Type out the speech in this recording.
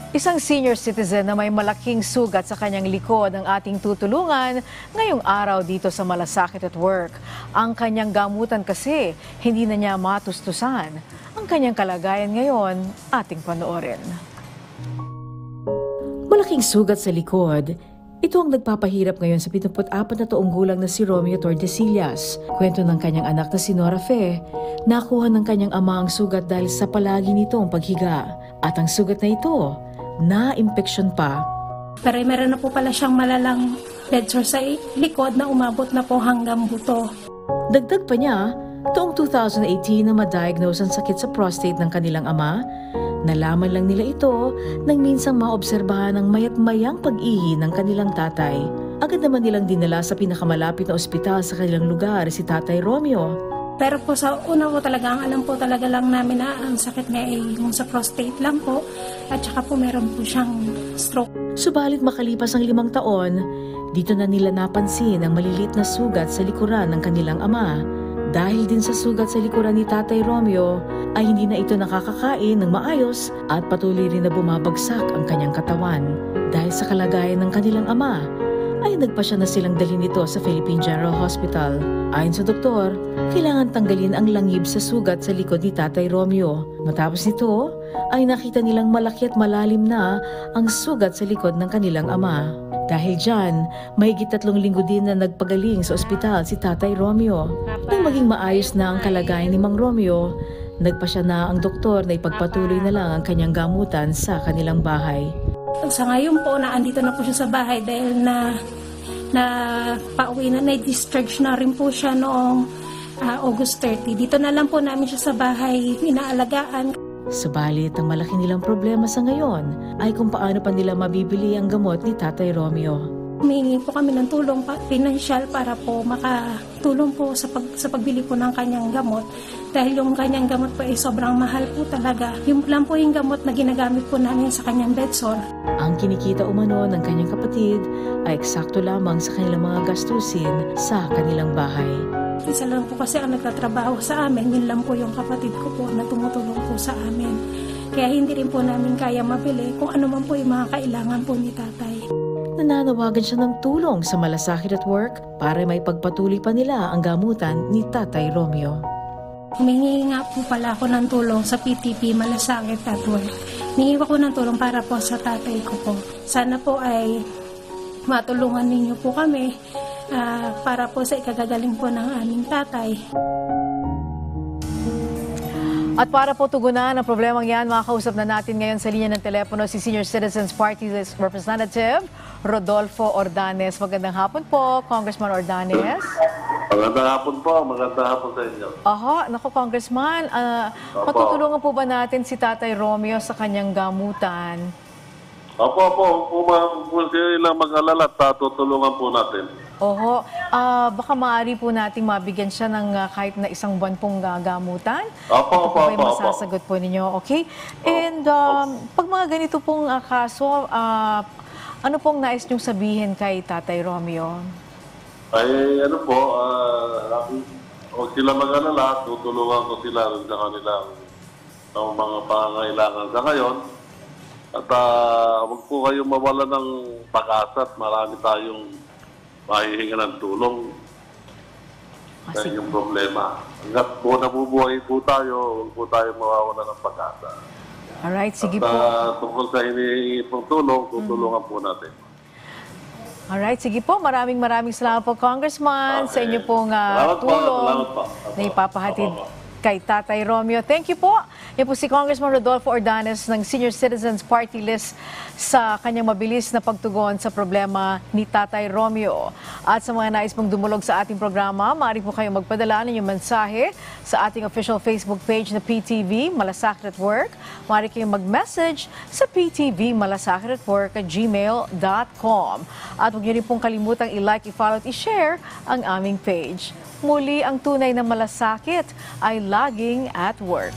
Isang senior citizen na may malaking sugat sa kanyang likod ang ating tutulungan ngayong araw dito sa Malasakit at Work. Ang kanyang gamutan kasi hindi na niya matustusan. Ang kanyang kalagayan ngayon ating panoorin. Malaking sugat sa likod. Ito ang nagpapahirap ngayon sa 74 na taong gulang na si Romeo Tordesillas. Kwento ng kanyang anak na si Nora Fe, nakuha ng kanyang ama ang sugat dahil sa palagi nitong paghiga. At ang sugat na ito, na-impeksyon pa. Pero meron na po pala siyang malalang lead sore sa likod na umabot na po hanggang buto. Dagdag pa niya, taong 2018 na ma-diagnose ang sakit sa prostate ng kanilang ama, nalaman lang nila ito nang minsang maobserbahan ang mayat-mayang pag-ihi ng kanilang tatay. Agad naman nilang dinala sa pinakamalapit na ospital sa kanilang lugar si Tatay Romeo. Pero po sa una po talaga, ang alam po talaga lang namin na ang sakit niya ay yung sa prostate lang po at saka po meron po siyang stroke. Subalit makalipas ang 5 taon, dito na nila napansin ang maliliit na sugat sa likuran ng kanilang ama. Dahil din sa sugat sa likuran ni Tatay Romeo, ay hindi na ito nakakakain ng maayos at patuloy rin na bumabagsak ang kanyang katawan. Dahil sa kalagayan ng kanilang ama, ay nagpasya na silang dalhin ito sa Philippine General Hospital. Ayon sa doktor, kailangan tanggalin ang langib sa sugat sa likod ni Tatay Romeo. Matapos nito, ay nakita nilang malaki at malalim na ang sugat sa likod ng kanilang ama. Dahil dyan, mahigit 3 linggo din na nagpagaling sa ospital si Tatay Romeo. Nang maging maayos na ang kalagayan ni Mang Romeo, nagpasya na ang doktor na ipagpatuloy na lang ang kanyang gamutan sa kanilang bahay. Sa ngayon po, andito na po siya sa bahay dahil na pauwi na, na-discharge na rin po siya noong August 30. Dito na lang po namin siya sa bahay inaalagaan. Subalit, ang malaki nilang problema sa ngayon ay kung paano pa nila mabibili ang gamot ni Tatay Romeo. Humingi po kami ng tulong financial para po makatulong po sa pagbili po ng kanyang gamot. Dahil yung kanyang gamot po ay sobrang mahal po talaga. Yung lang po yung gamot na ginagamit po namin sa kanyang bedsore. Ang kinikita umano ng kanyang kapatid ay eksakto lamang sa kanilang mga gastusin sa kanilang bahay. Isa lang po kasi ang nagtatrabaho sa amin, yun lang po yung kapatid ko po na tumutulong po sa amin. Kaya hindi rin po namin kaya mabili kung ano man po yung mga kailangan po ni tatay. Nananawagan siya ng tulong sa Malasakit at Work para may pagpatuloy pa nila ang gamutan ni Tatay Romeo. Humingi nga po pala ako ng tulong sa PTP Malasakit at Work. Humingi ko ng tulong para po sa tatay ko po. Sana po ay matulungan ninyo po kami para po sa ikagagaling po ng aming tatay. At para po tugunan ang problemang yan, makakausap na natin ngayon sa linya ng telepono si Senior Citizens Party List Representative Rodolfo Ordanes. Magandang hapon po, Congressman Ordanes. Magandang hapon po, magandang hapon sa inyo. Naku Congressman, matutulungan po ba natin si Tatay Romeo sa kanyang gamutan? Opo, kung sila mag-alala, tutulungan po natin. Baka maaari po nating mabigyan siya ng kahit na 1 buwan pong gamutan. Opo. Ito po ay masasagot po ninyo, okay? And pag mga ganito pong kaso, ano pong nais niyong sabihin kay Tatay Romeo? Ay, huwag sila mag-alala, tutulungan ko sila sa kanilang mga pangangailangan sa ngayon. At huwag po kayong mawala ng pag-asa at marami tayong mahihinga ng tulong sa inyong problema. Hanggat po nabubuhay po tayo, huwag po tayo mawawala ng pag-asa. Alright, sige po. Tungkol sa hinihingi pong tulong, tutulungan po natin. Alright, sige po. Maraming salamat po, Congressman, sa inyo pong tulong na ipapahatid kay Tatay Romeo. Thank you po. Yan po si Congressman Rodolfo Ordanes ng Senior Citizens Party List sa kanyang mabilis na pagtugon sa problema ni Tatay Romeo. At sa mga nais pong dumulog sa ating programa, maaari po kayong magpadala ng inyong mensahe sa ating official Facebook page na PTV Malasakit at Work. Maaari kayong mag-message sa ptvmalasakit@gmail.com. At huwag niyo rin pong kalimutang i-like, i-follow at i-share ang aming page. Muli, ang tunay na malasakit ay laging at work.